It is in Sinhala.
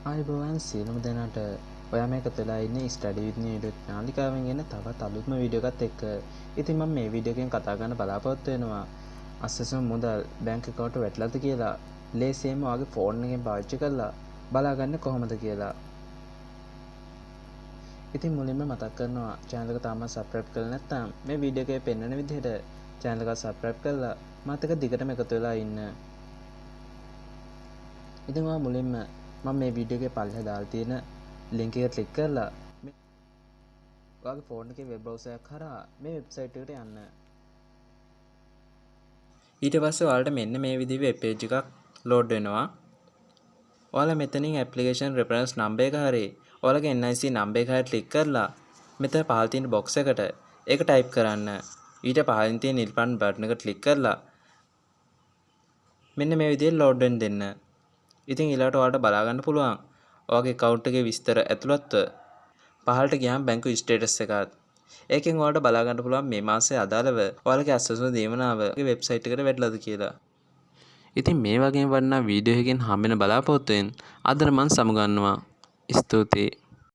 ආයුබෝවන් සියලුම දෙනාට ඔයා මේක තුලා ඉන්නේ ස්ටඩි විත් මී YouTube නාලිකාවෙන් එන තවත් අලුත්ම වීඩියෝ එකත් එක්ක. ඉතින් මම මේ වීඩියෝ එකෙන් කතා කරන්න බලාපොරොත්තු වෙනවා අස්සසම මුදල් බැංක් account වැටලාද කියලා. ලේසියෙන්ම ඔයාගේ ෆෝන් එකෙන් පාවිච්චි කරලා බලාගන්න කොහොමද කියලා. ඉතින් මුලින්ම මතක් කරනවා channel එක තාම subscribe කරලා නැත්නම් මේ වීඩියෝ එකේ පෙන්වන විදිහට channel එක subscribe කරලා මාත් එක්ක දිගටම එකතු වෙලා ඉන්න. ඉතින් ඔයා මුලින්ම මම මේ වීඩියෝ එකේ පල්ලෙහා දාලා තියෙන link එක ක්ලික් කරලා ඔයාගේ ෆෝන් එකේ වෙබ් බ්‍රවුසර් එක කරා මේ වෙබ්සයිට් එකට යන්න. ඊට පස්සේ ඔයාලට මෙන්න මේ විදිහේ වෙබ් පේජ් එකක් ලෝඩ් වෙනවා. ඔයාලා මෙතනින් application reference number එක හරි ඔයාලගේ NIC number එක හරි ක්ලික් කරලා මෙතන පහළ තියෙන box එකට ඒක type කරන්න. ඊට පහළින් තියෙන නිල් පාට බටන් එක ක්ලික් කරලා මෙන්න මේ විදිහට ලෝඩ් වෙන්න දෙන්න. ඉතින් ඊළඟට ඔයාලට බලා ගන්න පුළුවන් ඔයාගේ account එකේ විස්තර ඇතුළත්ව පහළට ගියාම බැංකු ස්ටේටස් එකත්. ඒකෙන් ඔයාලට බලා ගන්න පුළුවන් මේ මාසයේ අදාළව ඔයාලගේ අස්සසුන දේවනාවගේ වෙබ්සයිට් එකට වැටලාද කියලා. ඉතින් මේ වගේ වටිනා වීඩියෝ එකකින් හම්බෙන බලාපොරොත්තුෙන් අදට මම සමුගන්නවා. ස්තුතියි.